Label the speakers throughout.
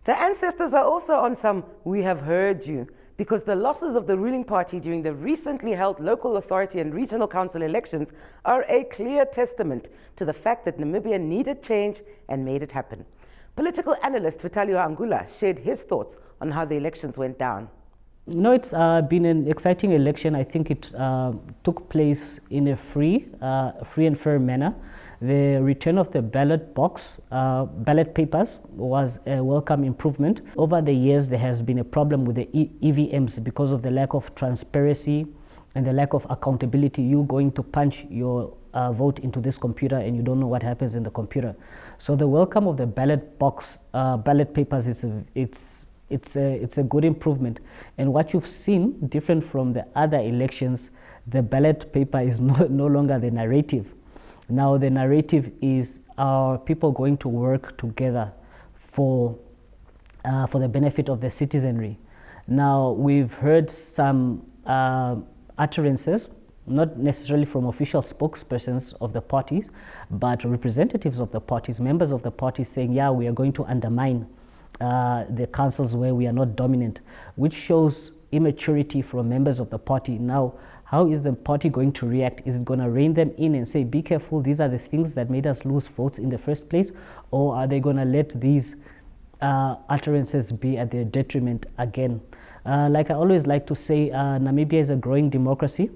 Speaker 1: The ancestors are also on some "we have heard you," because the losses of the ruling party during the recently held local authority and regional council elections are a clear testament to the fact that Namibia needed change and made it happen. Political analyst Vitalio Angula shared his thoughts on how the elections went down.
Speaker 2: No, it's been an exciting election. I think it took place in a free and fair manner. The return of the ballot papers was a welcome improvement. Over the years, there has been a problem with the EVMs because of the lack of transparency and the lack of accountability. You going to punch your vote into this computer and you don't know what happens in the computer. So the welcome of the ballot papers it's a good improvement. And what you've seen, different from the other elections, the ballot paper is no longer the narrative. Now the narrative is, are people going to work together for the benefit of the citizenry? Now we've heard some utterances, not necessarily from official spokespersons of the parties, but representatives of the parties, members of the parties saying, yeah, we are going to undermine the councils where we are not dominant, which shows immaturity from members of the party. Now, how is the party going to react? Is it going to rein them in and say, be careful, these are the things that made us lose votes in the first place? Or are they going to let these utterances be at their detriment again? Like I always like to say, Namibia is a growing democracy.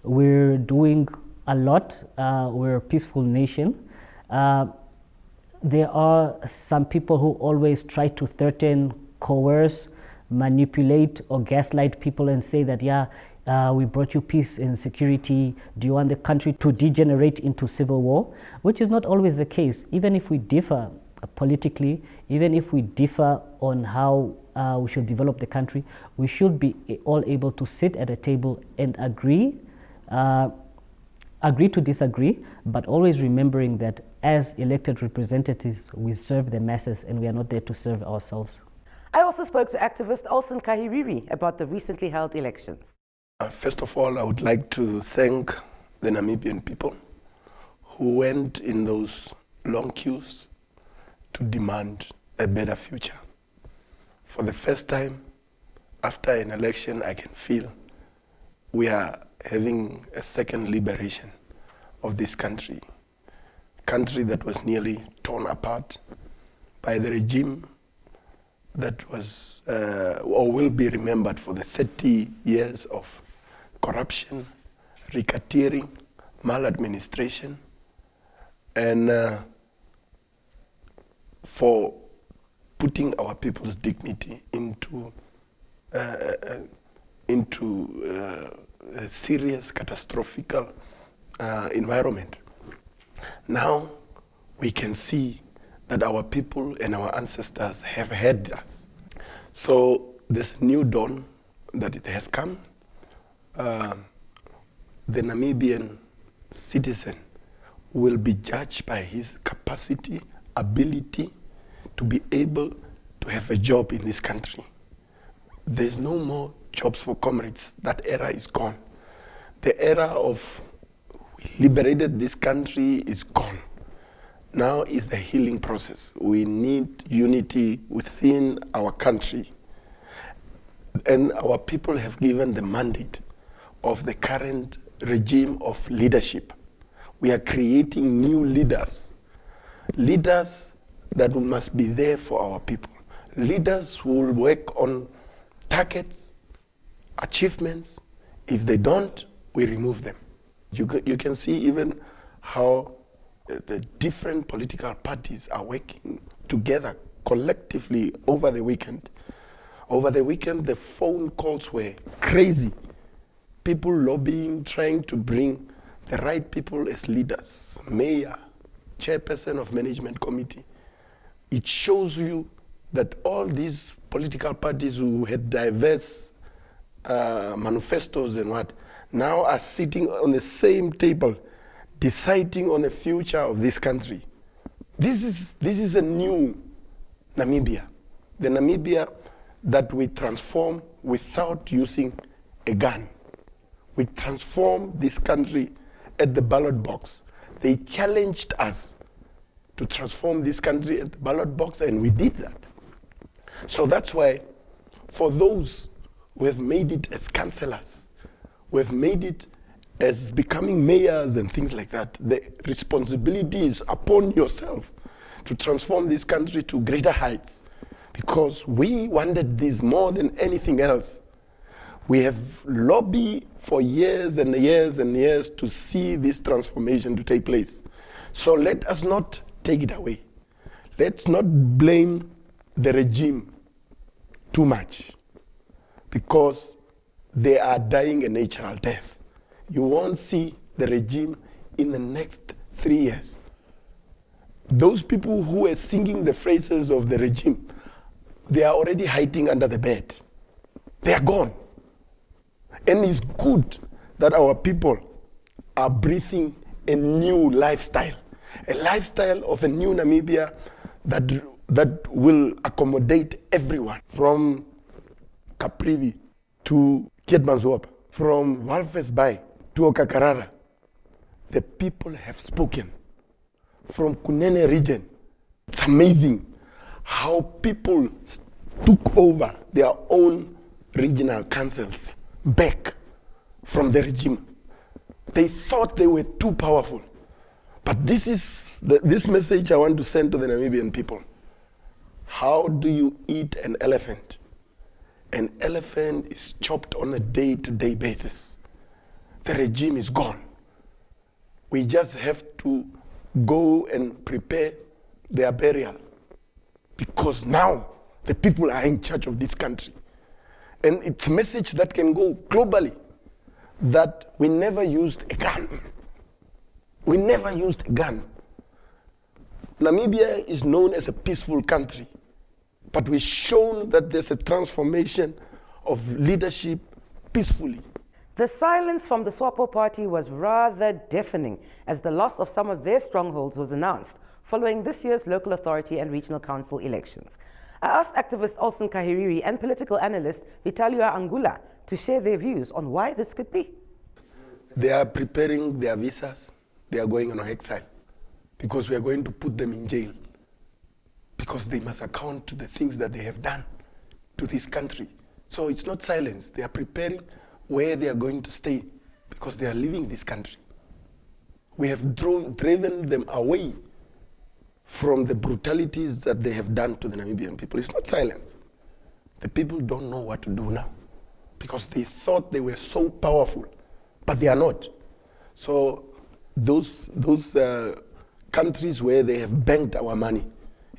Speaker 2: We're doing a lot. We're a peaceful nation. There are some people who always try to threaten, coerce, manipulate or gaslight people and say that, yeah, we brought you peace and security. Do you want the country to degenerate into civil war? Which is not always the case. Even if we differ politically, even if we differ on how we should develop the country, we should be all able to sit at a table and agree to disagree, but always remembering that as elected representatives, we serve the masses and we are not there to serve ourselves.
Speaker 1: I also spoke to activist Olsen Kahiriri about the recently held elections.
Speaker 3: First of all, I would like to thank the Namibian people who went in those long queues to demand a better future. For the first time after an election, I can feel we are having a second liberation of this country that was nearly torn apart by the regime that was or will be remembered for the 30 years of corruption, racketeering, maladministration, and for putting our people's dignity into a serious, catastrophic environment. Now we can see that our people and our ancestors have had us. So this new dawn that it has come, the Namibian citizen will be judged by his capacity, ability to be able to have a job in this country. There's no more jobs for comrades. That era is gone. The era of we liberated this country is gone. Now is the healing process. We need unity within our country. And our people have given the mandate of the current regime of leadership. We are creating new leaders. Leaders that must be there for our people. Leaders who will work on targets, achievements. If they don't, we remove them. You can see even how the different political parties are working together collectively over the weekend. Over the weekend, the phone calls were crazy. People lobbying, trying to bring the right people as leaders, mayor, chairperson of management committee. It shows you that all these political parties who had diverse manifestos and what, now are sitting on the same table, deciding on the future of this country. This is a new Namibia. The Namibia that we transform without using a gun. We transform this country at the ballot box. They challenged us to transform this country at the ballot box, and we did that. So that's why, for those who have made it as councillors, who have made it as becoming mayors and things like that, the responsibility is upon yourself to transform this country to greater heights, because we wanted this more than anything else. We have lobbied for years and years and years to see this transformation to take place. So let us not take it away. Let's not blame the regime too much, because they are dying a natural death. You won't see the regime in the next 3 years. Those people who are singing the phrases of the regime, they are already hiding under the bed. They are gone. And it's good that our people are breathing a new lifestyle, a lifestyle of a new Namibia that will accommodate everyone, from Caprivi to Kietmanshoop, from Walvis Bay to Okakarara. The people have spoken. From Kunene region, it's amazing how people took over their own regional councils back from the regime. They thought they were too powerful. But this is this message I want to send to the Namibian people. How do you eat an elephant? An elephant is chopped on a day-to-day basis. The regime is gone. We just have to go and prepare their burial, because now the people are in charge of this country. And it's a message that can go globally, that we never used a gun. We never used a gun. Namibia is known as a peaceful country, but we've shown that there's a transformation of leadership peacefully.
Speaker 1: The silence from the SWAPO party was rather deafening as the loss of some of their strongholds was announced following this year's local authority and regional council elections. I asked activist Olsen Kahiriri and political analyst Vitalio Angula to share their views on why this could be.
Speaker 3: They are preparing their visas. They are going on exile because we are going to put them in jail, because they must account to the things that they have done to this country. So it's not silence. They are preparing where they are going to stay, because they are leaving this country. We have driven them away from the brutalities that they have done to the Namibian people. It's not silence. The people don't know what to do now, because they thought they were so powerful, but they are not. So those countries where they have banked our money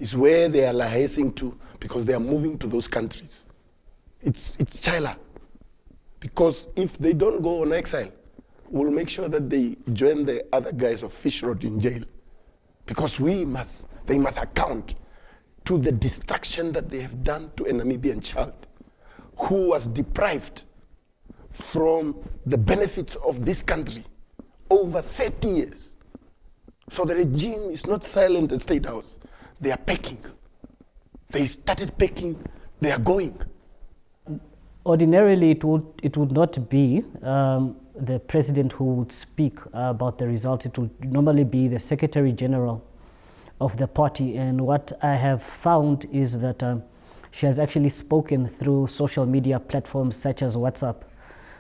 Speaker 3: is where they are liaising to, because they are moving to those countries. It's China. Because if they don't go on exile, we'll make sure that they join the other guys of Fish Road in jail. Because they must account to the destruction that they have done to a Namibian child who was deprived from the benefits of this country over 30 years. So the regime is not silent at State House. They are packing. They started packing. They are going.
Speaker 2: Ordinarily, it would not be the president who would speak about the results. It would normally be the Secretary General of the party. And what I have found is that she has actually spoken through social media platforms such as WhatsApp,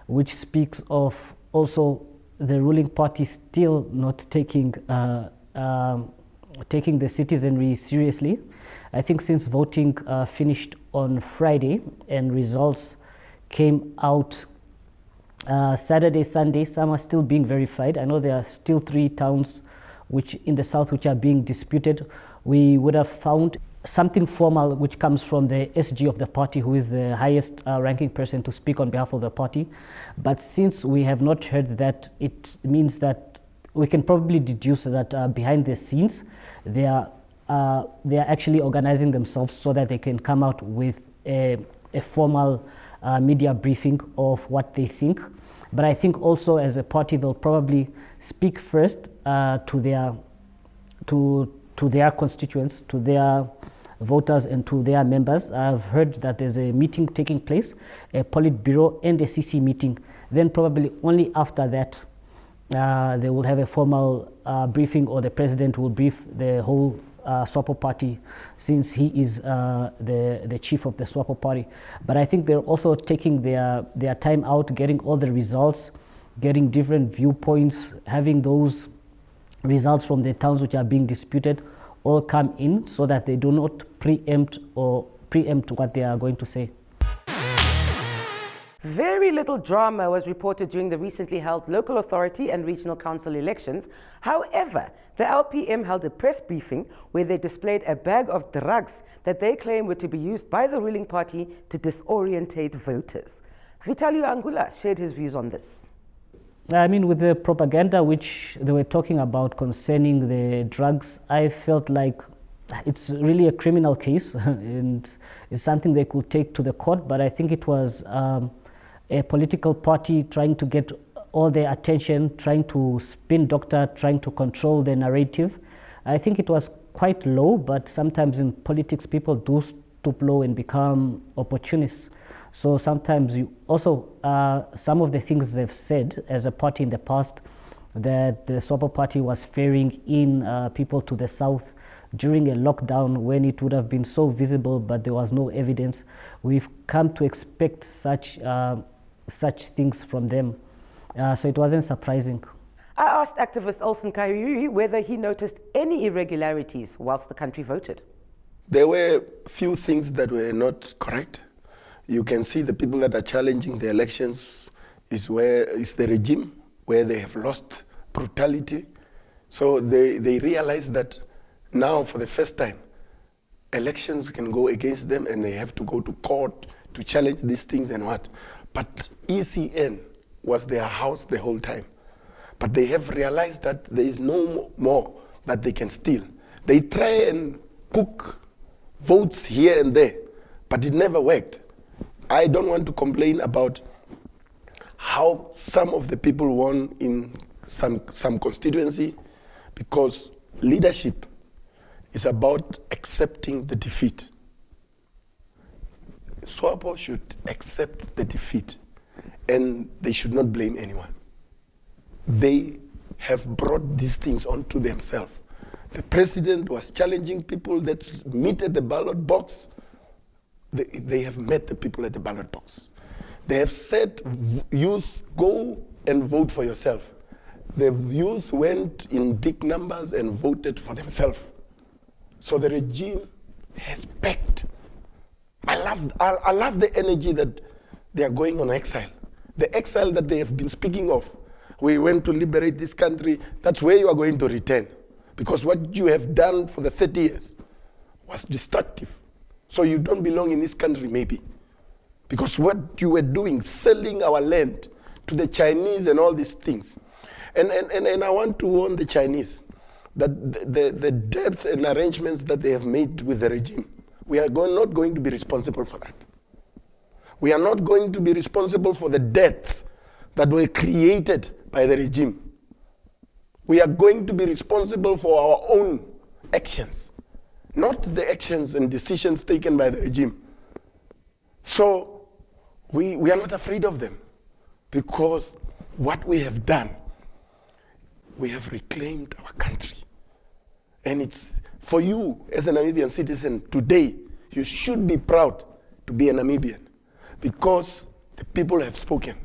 Speaker 2: which speaks of also the ruling party still not taking the citizenry seriously. I think since voting finished on Friday and results came out Saturday, Sunday, some are still being verified. I know there are still 3 towns which in the south which are being disputed. We would have found something formal which comes from the SG of the party, who is the highest ranking person to speak on behalf of the party. But since we have not heard that, it means that we can probably deduce that behind the scenes they are actually organizing themselves so that they can come out with a formal media briefing of what they think. But I think also as a party they'll probably speak first to their constituents, to their voters and to their members. I've heard that there's a meeting taking place, a Politburo and a CC meeting. Then probably only after that they will have a formal briefing, or the president will brief the whole SWAPO party, since he is the chief of the SWAPO party. But I think they're also taking their time out, getting all the results, getting different viewpoints, having those results from the towns which are being disputed all come in, so that they do not preempt what they are going to say.
Speaker 1: Very little drama was reported during the recently held local authority and regional council elections. However, the LPM held a press briefing where they displayed a bag of drugs that they claim were to be used by the ruling party to disorientate voters. Vitalio Angula shared his views on this.
Speaker 2: I mean, with the propaganda which they were talking about concerning the drugs, I felt like it's really a criminal case and it's something they could take to the court, but I think it was a political party trying to get all their attention, trying to spin doctor, trying to control the narrative. I think it was quite low, but sometimes in politics people do stoop low and become opportunists. So sometimes you also, some of the things they've said as a party in the past, that the SWAPO party was ferrying in people to the south during a lockdown when it would have been so visible, but there was no evidence. We've come to expect such things from them. So it wasn't surprising.
Speaker 1: I asked activist Olsen Kahiriri whether he noticed any irregularities whilst the country voted.
Speaker 3: There were few things that were not correct. You can see the people that are challenging the elections is the regime where they have lost brutality. So they realize that now for the first time, elections can go against them and they have to go to court to challenge these things and what. But ECN was their house the whole time. But they have realized that there is no more that they can steal. They try and cook votes here and there, but it never worked. I don't want to complain about how some of the people won in some constituency, because leadership is about accepting the defeat. SWAPO should accept the defeat and they should not blame anyone. They have brought these things onto themselves. The president was challenging people that meet at the ballot box. They have met the people at the ballot box. They have said, youth, go and vote for yourself. The youth went in big numbers and voted for themselves. So the regime has backed. I love the energy that they are going on exile. The exile that they have been speaking of. We went to liberate this country. That's where you are going to return. Because what you have done for the 30 years was destructive. So you don't belong in this country, maybe. Because what you were doing, selling our land to the Chinese and all these things. And I want to warn the Chinese that the debts and arrangements that they have made with the regime, we are not going to be responsible for that. We are not going to be responsible for the debts that were created by the regime. We are going to be responsible for our own actions, not the actions and decisions taken by the regime. So we are not afraid of them, because what we have done, we have reclaimed our country. And it's for you as a Namibian citizen today, you should be proud to be a Namibian, because the people have spoken.